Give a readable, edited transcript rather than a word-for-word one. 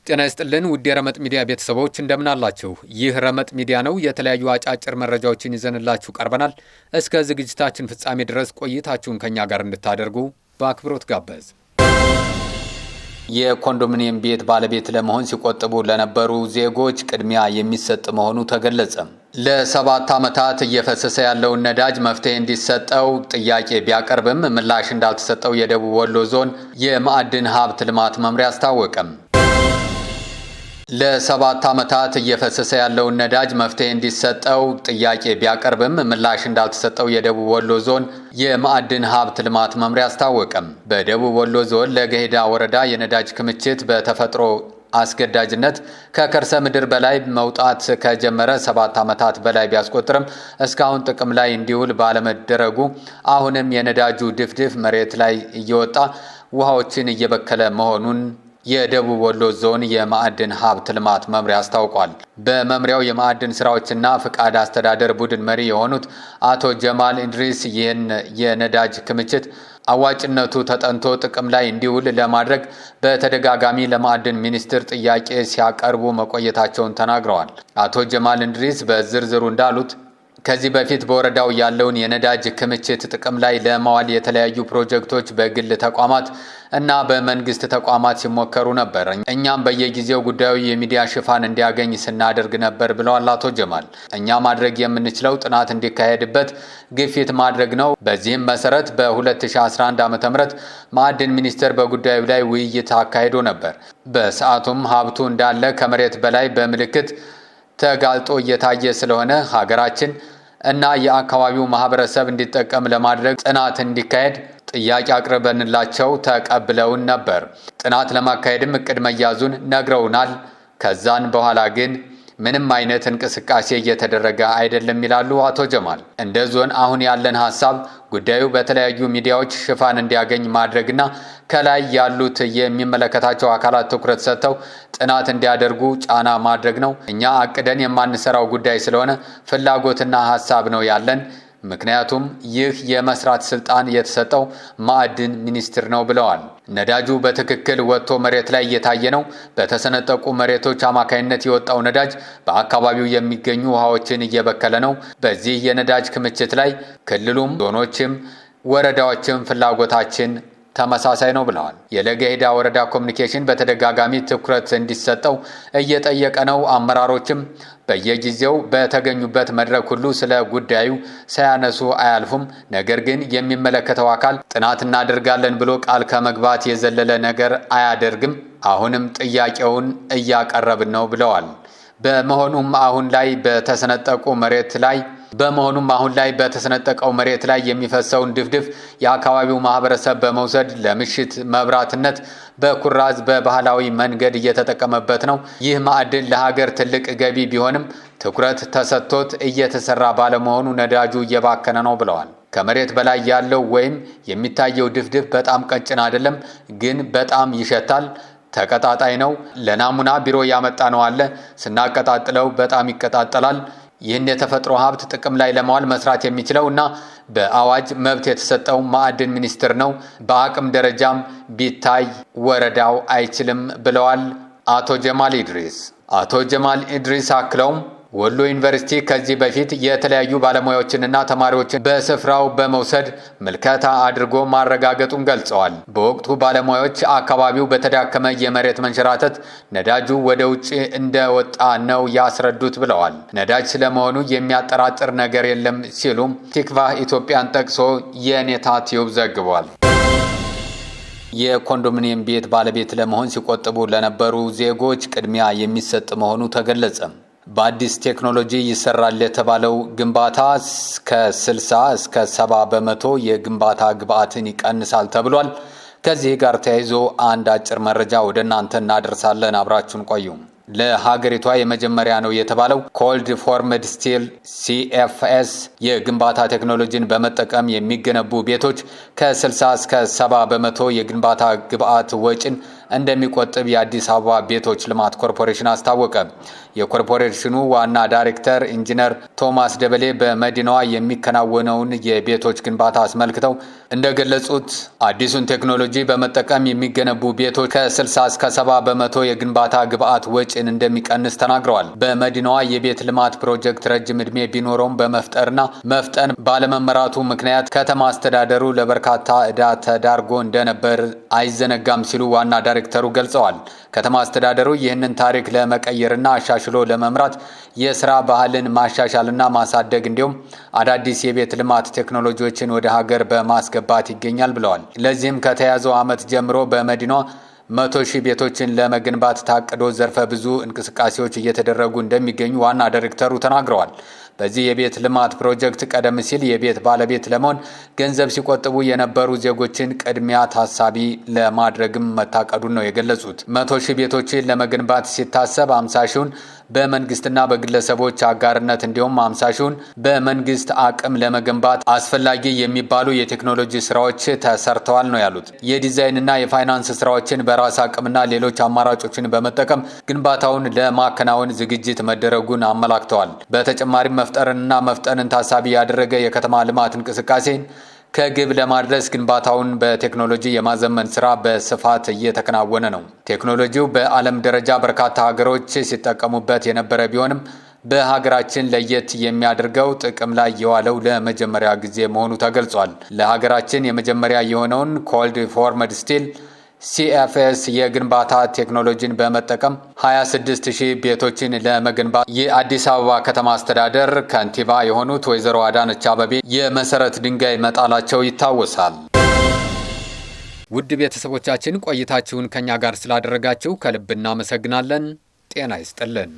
ጤና ይስጥልን ውድ የረመጥ ሚዲያ ቤተሰቦች እንደምን አላችሁ? ይህ ረመጥ ሚዲያ ነው። የተለያዩ አጫጭር መረጃዎችን ይዘንላችሁ ቀርበናል። እስከ ዝግጅታችን ፍጻሜ ድረስ ቆይታችሁን ከኛ ጋር እንድታደርጉ በአክብሮት ጋበዝ። የኮንዶሚኒየም ቤት ባለቤት ለመሆን ሲቆጥቡ ለነበሩ ዜጎች ቅድሚያ የሚሰጥ መሆኑ ተገለጸ። ለ7 ዓመታት እየፈሰሰ ያለውን ነዳጅ መፍትሄ እንዲሰጠው ጥያቄ ቢያቀርብም ምላሽ እንዳልተሰጠው የደቡብ ወሎ ዞን የማዕድን ሀብት ልማት መምሪያ አስታወቀም። ለ7 ዓመታት እየፈሰሰ ያለውን ነዳጅ መፍትሄ እንዲሰጠው ጥያቄ ቢያቀርብም ምላሽ እንዳልተሰጠው የደቡብ ወሎ ዞን የማዕድን ሀብት ልማት መምሪያ አስታወቀም። በደቡብ ወሎ ዞን ለገሄዳ ወረዳ የነዳጅ ክምችት በተፈጥሮ አስገዳጅነት ከከርሰ ምድር በላይ መውጣት ከጀመረ 7 ዓመታት በላይ ቢያስቆጥርም እስካሁን ጥቅም ላይ እንዲውል ባለመደረጉ አሁንም የነዳጁ ድፍድፍ መሬት ላይ እየወጣ ውሃዎችን እየበከለ መሆኑን የደቡብ ወሎ ዞን የማዕድን ሀብት ልማት መምሪያ አስታውቋል። በመምሪያው የማዕድን ስራዎችና ፍቃድ አስተዳደር ቡድን መሪ የሆኑት አቶ ጀማል ኢድሪስ ይህን የነዳጅ ክምችት አዋጭነቱ ተጠንቶ ጥቅም ላይ እንዲውል ለማድረግ በተደጋጋሚ ለማዕድን ሚኒስቴር ጥያቄ ሲያቀርቡ መቆየታቸውን ተናግረዋል። አቶ ጀማል ኢድሪስ በዝርዝሩ እንዳሉት ከዚህ በፊት በወረዳው ያለውን የነዳጅ ክምችት ጥቅም ላይ ለማዋል የተለያዩ ፕሮጀክቶች በግል ተቋማት እና በመንግስት ተቋማት ሲሞከሩ ነበር። እኛም በየጊዜው ጉዳዩ የሚዲያ ሽፋን እንዲያገኝ ስናደርግ ነበር ብለዋል አቶ ጀማል። እኛ ማድረግ የምንችለው ጥናት እንዲካሄድበት ግፊት ማድረግ ነው። በዚህም መሰረት በ2011 ዓ.ም ማዕድን ሚኒስቴር በጉዳዩ ላይ ውይይት አካሂዶ ነበር። በሰዓቱም ሀብቱ እንዳለ ከመሬት በላይ በምልክት ተጋልጦ እየታየ ስለሆነ ሀገራችን እና የአካባቢው ማህበረሰብ እንዲጠቀም ለማድረግ ጥናት እንዲካሄድ ጥያቄ አቅርበንላቸው ተቀብለውን ነበር። ጥናት ለማካሄድም እቅድ መያዙን ነግረውናል። ከዛን በኋላ ግን ምንም አይነት እንቅስቃሴ እየተደረገ አይደለም ይላሉ አቶ ጀማል። እንደ ዞን አሁን ያለን ሀሳብ ጉዳዩ በተለያዩ ሚዲያዎች ሽፋን እንዲያገኝ ማድረግና ከላይ ያሉት የሚመለከታቸው አካላት ትኩረት ሰጥተው ጥናት እንዲያደርጉ ጫና ማድረግ ነው። እኛ አቅደን የማንሰራው ጉዳይ ስለሆነ ፍላጎትና ሀሳብ ነው ያለን። ምክንያቱም ይህ የመስራት ስልጣን የተሰጠው ማዕድን ሚኒስቴር ነው ብለዋል። ነዳጁ በትክክል ወጥቶ መሬት ላይ እየታየ ነው። በተሰነጠቁ መሬቶች አማካይነት የወጣው ነዳጅ በአካባቢው የሚገኙ ውሃዎችን እየበከለ ነው። በዚህ የነዳጅ ክምችት ላይ ክልሉም ዞኖችም ወረዳዎችም ፍላጎታችን ተመሳሳይ ነው ብለዋል። የለገሄዳ ወረዳ ኮሚኒኬሽን በተደጋጋሚ ትኩረት እንዲሰጠው እየጠየቀ ነው። አመራሮችም በየጊዜው በተገኙበት መድረክ ሁሉ ስለ ጉዳዩ ሳያነሱ አያልፉም። ነገር ግን የሚመለከተው አካል ጥናት እናደርጋለን ብሎ ቃል ከመግባት የዘለለ ነገር አያደርግም። አሁንም ጥያቄውን እያቀረብን ነው ብለዋል። በመሆኑም አሁን ላይ በተሰነጠቀው መሬት ላይ የሚፈሰውን ድፍድፍ የአካባቢው ማህበረሰብ በመውሰድ ለምሽት መብራትነት በኩራዝ በባህላዊ መንገድ እየተጠቀመበት ነው። ይህ ማዕድን ለሀገር ትልቅ ገቢ ቢሆንም ትኩረት ተሰጥቶት እየተሰራ ባለመሆኑ ነዳጁ እየባከነ ነው ብለዋል። ከመሬት በላይ ያለው ወይም የሚታየው ድፍድፍ በጣም ቀጭን አይደለም፣ ግን በጣም ይሸታል። ተቀጣጣይ ነው። ለናሙና ቢሮ ያመጣ ነው አለ። ስናቀጣጥለው በጣም ይቀጣጠላል። ይህን የተፈጥሮ ሀብት ጥቅም ላይ ለማዋል መስራት የሚችለው እና በአዋጅ መብት የተሰጠው ማዕድን ሚኒስቴር ነው። በአቅም ደረጃም ቢታይ ወረዳው አይችልም ብለዋል አቶ ጀማል ኢድሪስ። አቶ ጀማል ኢድሪስ አክለውም ወሎ ዩኒቨርሲቲ ከዚህ በፊት የተለያዩ ባለሙያዎችንና ተማሪዎችን በስፍራው በመውሰድ ምልከታ አድርጎ ማረጋገጡን ገልጸዋል። በወቅቱ ባለሙያዎች አካባቢው በተዳከመ የመሬት መንሸራተት ነዳጁ ወደ ውጭ እንደወጣ ነው ያስረዱት ብለዋል። ነዳጅ ስለመሆኑ የሚያጠራጥር ነገር የለም ሲሉም ቲክቫህ ኢትዮጵያን ጠቅሶ የኔታ ቲዩብ ዘግቧል። የኮንዶሚኒየም ቤት ባለቤት ለመሆን ሲቆጥቡ ለነበሩ ዜጎች ቅድሚያ የሚሰጥ መሆኑ ተገለጸ። በአዲስ ቴክኖሎጂ ይሰራል የተባለው ግንባታ ከ60 እስከ 70 በመቶ የግንባታ ግብአትን ይቀንሳል ተብሏል። ከዚህ ጋር ተያይዞ አንድ አጭር መረጃ ወደ እናንተ እናደርሳለን። አብራችሁን ቆዩ። ለሀገሪቷ የመጀመሪያ ነው የተባለው ኮልድ ፎርምድ ስቲል CFS የግንባታ ቴክኖሎጂን በመጠቀም የሚገነቡ ቤቶች ከ60 እስከ 70 በመቶ የግንባታ ግብአት ወጪን እንደሚቆጥብ የአዲስ አበባ ቤቶች ልማት ኮርፖሬሽን አስታወቀ። የኮርፖሬሽኑ ዋና ዳይሬክተር ኢንጂነር ቶማስ ደበሌ በመዲናዋ የሚከናወነውን የቤቶች ግንባታ አስመልክተው እንደገለጹት አዲሱን ቴክኖሎጂ በመጠቀም የሚገነቡ ቤቶች ከ60 እስከ 70 በመቶ የግንባታ ግብዓት ወጪን እንደሚቀንስ ተናግረዋል። በመዲናዋ የቤት ልማት ፕሮጀክት ረጅም ዕድሜ ቢኖረውም በመፍጠርና መፍጠን ባለመመራቱ ምክንያት ከተማ አስተዳደሩ ለበርካታ ዕዳ ተዳርጎ እንደነበር አይዘነጋም ሲሉ ዋና ዳይሬክተሩ ገልጸዋል። ከተማ አስተዳደሩ ይህንን ታሪክ ለመቀየርና አሻሽሎ ለመምራት የስራ ባህልን ማሻሻልና ማሳደግ እንዲሁም አዳዲስ የቤት ልማት ቴክኖሎጂዎችን ወደ ሀገር በማስገባት ይገኛል ብለዋል። ለዚህም ከተያዘው ዓመት ጀምሮ በመዲናዋ 100,000 ቤቶችን ለመገንባት ታቅዶ ዘርፈ ብዙ እንቅስቃሴዎች እየተደረጉ እንደሚገኙ ዋና ዳይሬክተሩ ተናግረዋል። በዚህ የቤት ልማት ፕሮጀክት ቀደም ሲል የቤት ባለቤት ለመሆን ገንዘብ ሲቆጥቡ የነበሩ ዜጎችን ቅድሚያ ታሳቢ ለማድረግም መታቀዱን ነው የገለጹት። 100,000 ቤቶችን ለመገንባት ሲታሰብ 50,000ን በመንግስትና በግለሰቦች አጋርነት እንዲሁም 50,000ን በመንግስት አቅም ለመገንባት አስፈላጊ የሚባሉ የቴክኖሎጂ ስራዎች ተሰርተዋል ነው ያሉት። የዲዛይንና የፋይናንስ ስራዎችን በራስ አቅምና ሌሎች አማራጮችን በመጠቀም ግንባታውን ለማከናወን ዝግጅት መደረጉን አመላክተዋል። በተጨማሪም መፍጠርንና መፍጠንን ታሳቢ ያደረገ የከተማ ልማት እንቅስቃሴን ከግብ ለማድረስ ግንባታውን በቴክኖሎጂ የማዘመን ስራ በስፋት እየተከናወነ ነው። ቴክኖሎጂው በዓለም ደረጃ በርካታ ሀገሮች ሲጠቀሙበት የነበረ ቢሆንም በሀገራችን ለየት የሚያደርገው ጥቅም ላይ የዋለው ለመጀመሪያ ጊዜ መሆኑ ተገልጿል። ለሀገራችን የመጀመሪያ የሆነውን ኮልድ ፎርምድ ስቲል CFS የግንባታ ቴክኖሎጂን በመጠቀም 26,000 ቤቶችን ለመገንባት የአዲስ አበባ ከተማ አስተዳደር ከንቲባ የሆኑት ወይዘሮ አዳነች አቤቤ የመሰረት ድንጋይ መጣላቸው ይታወሳል። ውድ ቤተሰቦቻችን ቆይታችሁን ከኛ ጋር ስላደረጋችሁ ከልብ እናመሰግናለን። ጤና ይስጥልን።